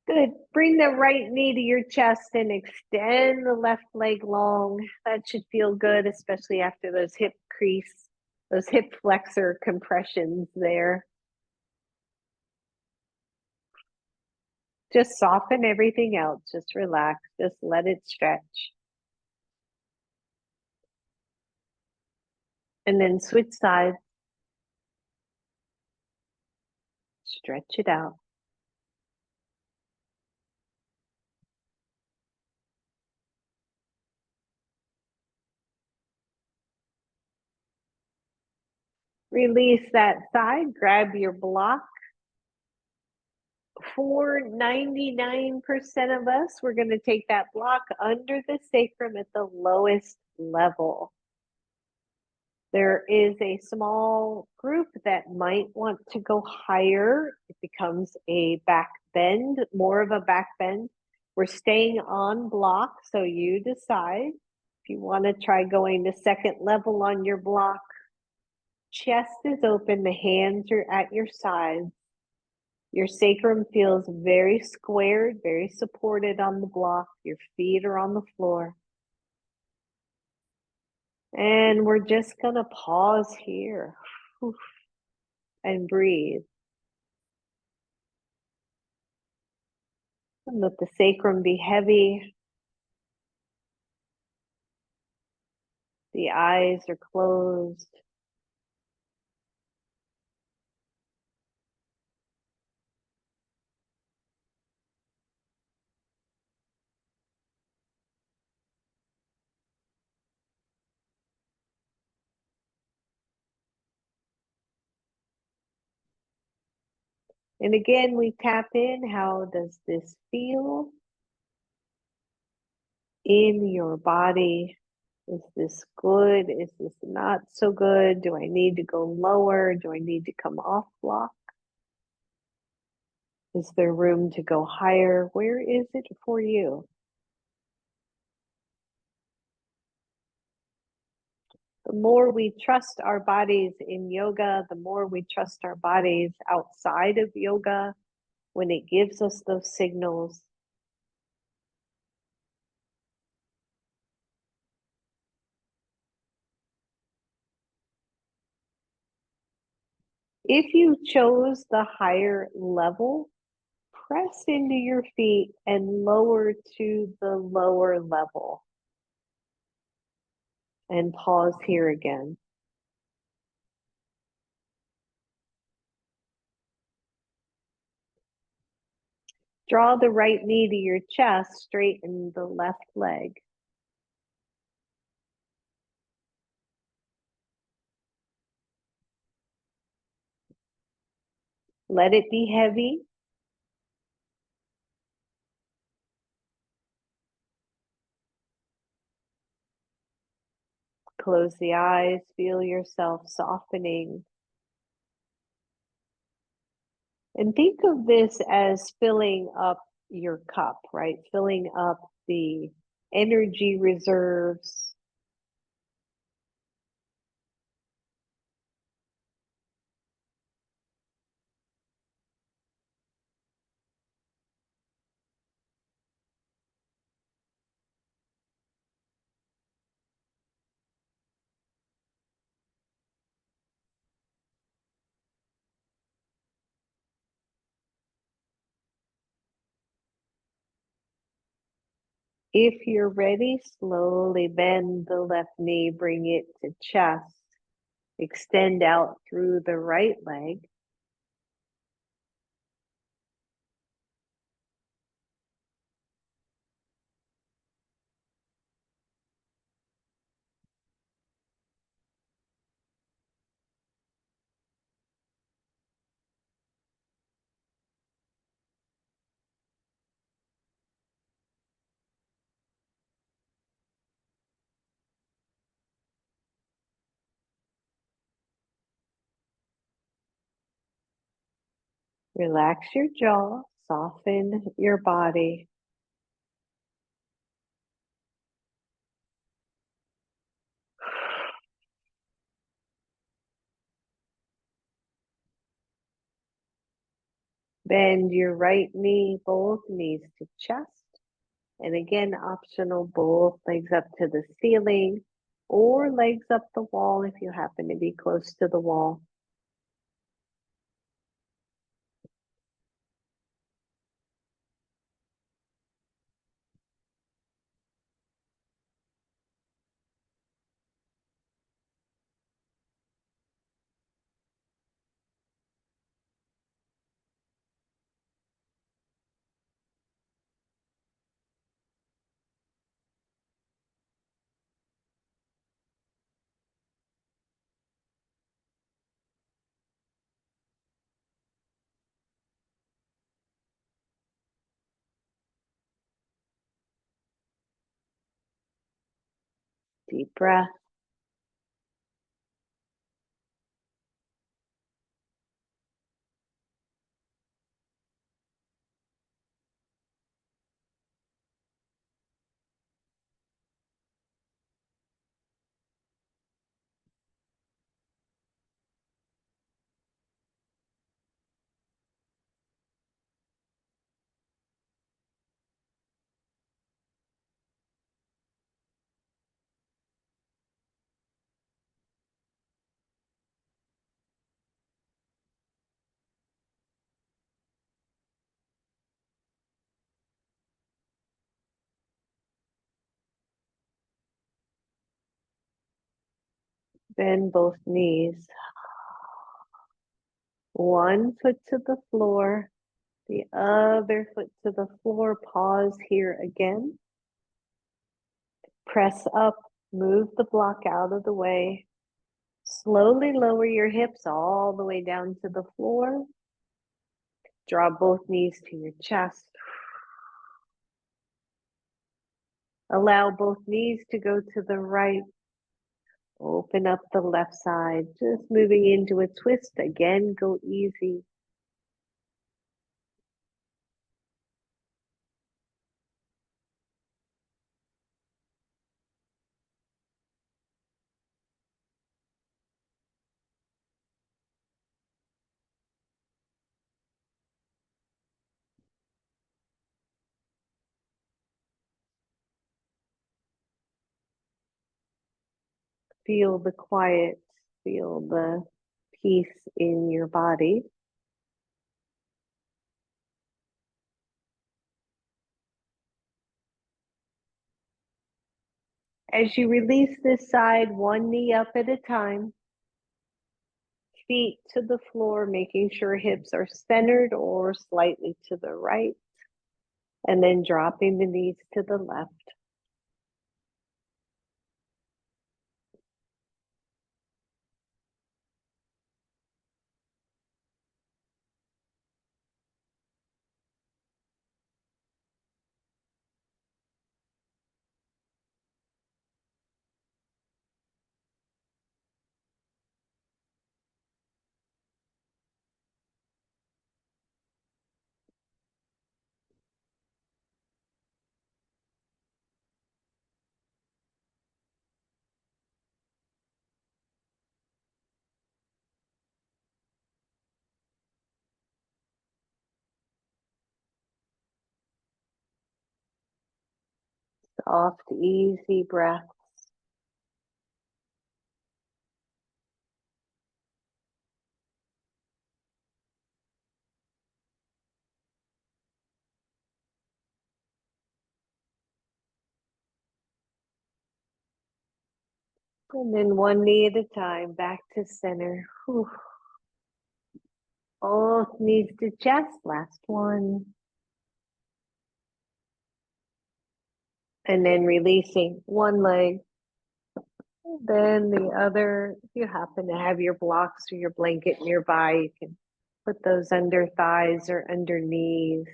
Good. Bring the right knee to your chest and extend the left leg long. That should feel good, especially after those hip crease, those hip flexor compressions there. Just soften everything else. Just relax. Just let it stretch. And then switch sides. Stretch it out. Release that side. Grab your block. For 99% of us, we're going to take that block under the sacrum at the lowest level. There is a small group that might want to go higher. It becomes a back bend, more of a back bend. We're staying on block, so you decide if you want to try going to second level on your block. Chest is open, the hands are at your sides. Your sacrum feels very squared, very supported on the block. Your feet are on the floor. And we're just going to pause here and breathe. And let the sacrum be heavy. The eyes are closed. And again, we tap in. How does this feel in your body? Is this good? Is this not so good? Do I need to go lower? Do I need to come off block? Is there room to go higher? Where is it for you? The more we trust our bodies in yoga, the more we trust our bodies outside of yoga when it gives us those signals. If you chose the higher level, press into your feet and lower to the lower level. And pause here again. Draw the right knee to your chest, straighten the left leg. Let it be heavy. Close the eyes, feel yourself softening. And think of this as filling up your cup, right? Filling up the energy reserves. If you're ready, slowly bend the left knee, bring it to chest. Extend out through the right leg. Relax your jaw, soften your body. Bend your right knee, both knees to chest. And again, optional, both legs up to the ceiling or legs up the wall if you happen to be close to the wall. Deep breath. Bend both knees. One foot to the floor, the other foot to the floor. Pause here again. Press up, move the block out of the way. Slowly lower your hips all the way down to the floor. Draw both knees to your chest. Allow both knees to go to the right. Open up the left side, just moving into a twist. Again, go easy. Feel the quiet, feel the peace in your body. As you release this side, one knee up at a time, feet to the floor, making sure hips are centered or slightly to the right, and then dropping the knees to the left. Soft, easy breath. And then one knee at a time, back to center. Whew. Both knees to chest, last one. And then releasing one leg, then the other. If you happen to have your blocks or your blanket nearby, you can put those under thighs or under knees.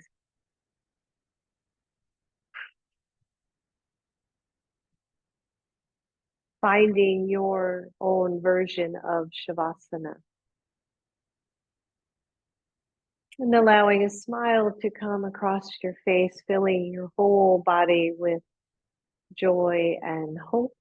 Finding your own version of Shavasana. And allowing a smile to come across your face, filling your whole body with joy and hope.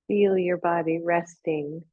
Feel your body resting.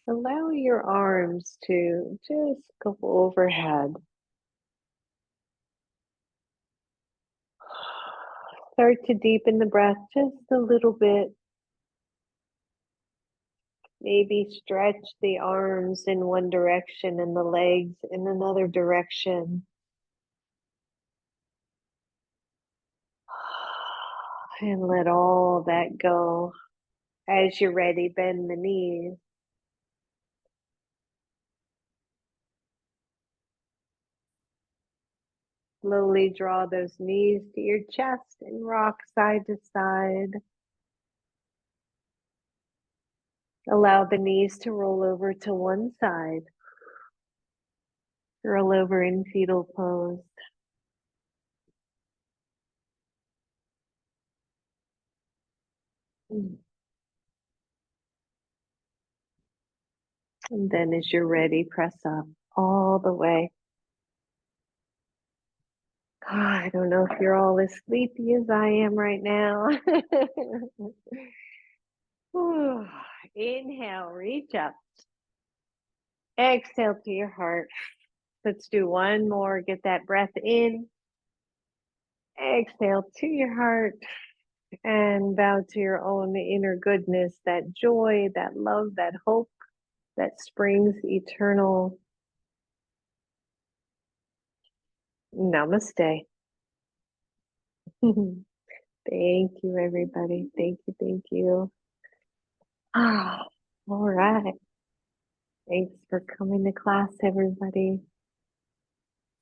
Allow your arms to just go overhead. Start to deepen the breath just a little bit. Maybe stretch the arms in one direction and the legs in another direction. And let all that go. As you're ready, bend the knees. Slowly draw those knees to your chest and rock side to side. Allow the knees to roll over to one side. Roll over in fetal pose. And then as you're ready, press up all the way. I don't know if you're all as sleepy as I am right now. Inhale, reach up. Exhale to your heart. Let's do one more. Get that breath in. Exhale to your heart and bow to your own inner goodness, that joy, that love, that hope that springs eternal. Namaste. Thank you, everybody. Thank you. Thank you. Ah, all right. Thanks for coming to class, everybody.